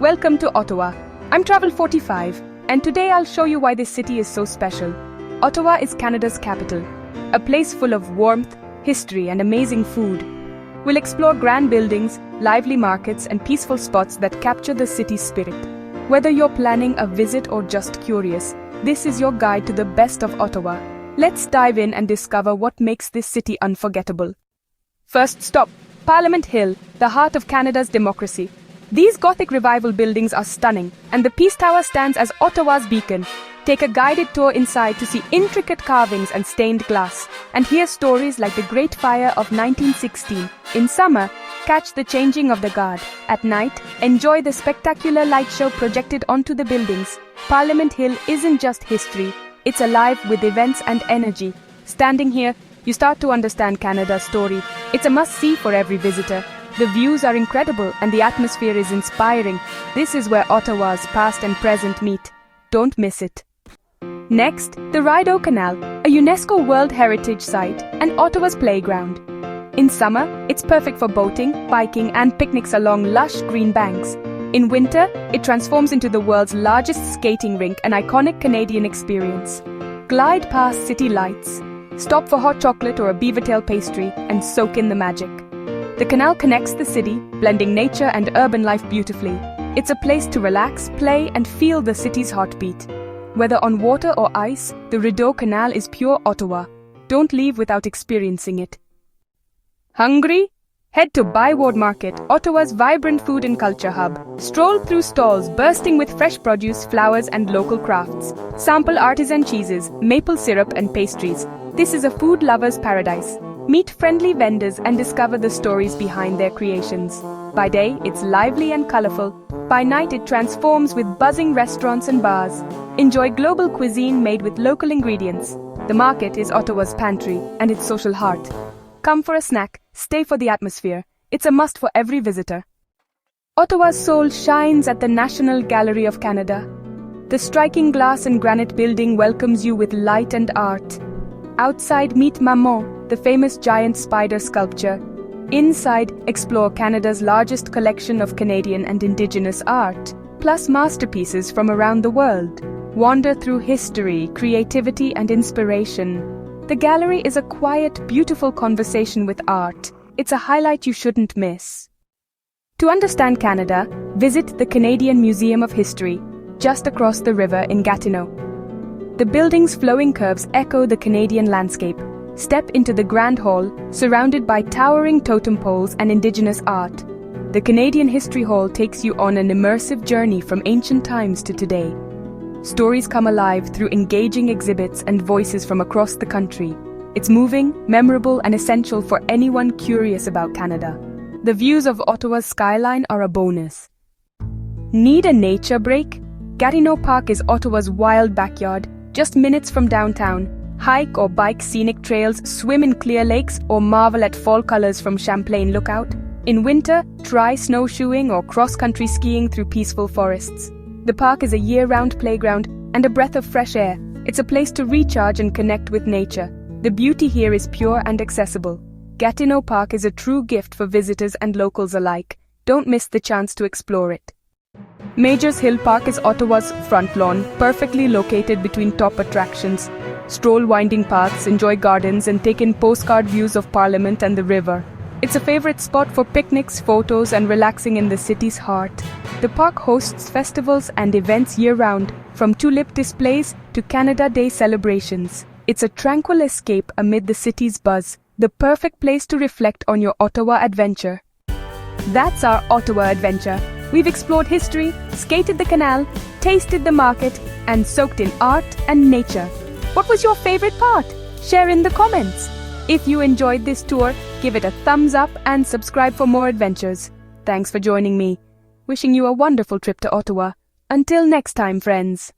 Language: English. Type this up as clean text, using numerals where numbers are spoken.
welcome to Ottawa. I'm Travel 45, and today I'll show you why this city is so special. Ottawa is Canada's capital, a place full of warmth, history, and amazing food. We'll explore grand buildings, lively markets, and peaceful spots that capture the city's spirit. Whether you're planning a visit or just curious, this is your guide to the best of Ottawa. Let's dive in and discover what makes this city unforgettable. First stop, Parliament Hill, the heart of Canada's democracy. These Gothic Revival buildings are stunning, and the Peace Tower stands as Ottawa's beacon. Take a guided tour inside to see intricate carvings and stained glass, and hear stories like the Great Fire of 1916. In summer, catch the changing of the guard. At night, enjoy the spectacular light show projected onto the buildings. Parliament Hill isn't just history, it's alive with events and energy. Standing here, you start to understand Canada's story. It's a must-see for every visitor. The views are incredible and the atmosphere is inspiring. This is where Ottawa's past and present meet. Don't miss it. Next, the Rideau Canal, a UNESCO World Heritage Site and Ottawa's playground. In summer, it's perfect for boating, biking, and picnics along lush green banks. In winter, it transforms into the world's largest skating rink, an iconic Canadian experience. Glide past city lights, stop for hot chocolate or a beavertail pastry, and soak in the magic. The canal connects the city, blending nature and urban life beautifully. It's a place to relax, play, and feel the city's heartbeat. Whether on water or ice, the Rideau Canal is pure Ottawa. Don't leave without experiencing it. Hungry? Head to ByWard Market, Ottawa's vibrant food and culture hub. Stroll through stalls bursting with fresh produce, flowers, and local crafts. Sample artisan cheeses, maple syrup, and pastries. This is a food lover's paradise. Meet friendly vendors and discover the stories behind their creations. By day, it's lively and colorful. By night, it transforms with buzzing restaurants and bars. Enjoy global cuisine made with local ingredients. The market is Ottawa's pantry and its social heart. Come for a snack, stay for the atmosphere. It's a must for every visitor. Ottawa's soul shines at the National Gallery of Canada. The striking glass and granite building welcomes you with light and art. Outside, meet Maman, the famous giant spider sculpture. Inside, explore Canada's largest collection of Canadian and Indigenous art, plus masterpieces from around the world. Wander through history, creativity, and inspiration. The gallery is a quiet, beautiful conversation with art. It's a highlight you shouldn't miss. To understand Canada, visit the Canadian Museum of History, just across the river in Gatineau. The building's flowing curves echo the Canadian landscape. Step into the Grand Hall, surrounded by towering totem poles and Indigenous art. The Canadian History Hall takes you on an immersive journey from ancient times to today. Stories come alive through engaging exhibits and voices from across the country. It's moving, memorable, and essential for anyone curious about Canada. The views of Ottawa's skyline are a bonus. Need a nature break? Gatineau Park is Ottawa's wild backyard, just minutes from downtown. Hike or bike scenic trails, swim in clear lakes, or marvel at fall colors from Champlain Lookout. In winter, try snowshoeing or cross-country skiing through peaceful forests. The park is a year-round playground and a breath of fresh air. It's a place to recharge and connect with nature. The beauty here is pure and accessible. Gatineau Park is a true gift for visitors and locals alike. Don't miss the chance to explore it. Majors Hill Park is Ottawa's front lawn, perfectly located between top attractions. Stroll winding paths, enjoy gardens, and take in postcard views of Parliament and the river. It's a favorite spot for picnics, photos, and relaxing in the city's heart. The park hosts festivals and events year-round, from tulip displays to Canada Day celebrations. It's a tranquil escape amid the city's buzz, the perfect place to reflect on your Ottawa adventure. That's our Ottawa adventure. We've explored history, skated the canal, tasted the market, and soaked in art and nature. What was your favorite part? Share in the comments. If you enjoyed this tour, give it a thumbs up and subscribe for more adventures. Thanks for joining me. Wishing you a wonderful trip to Ottawa. Until next time, friends.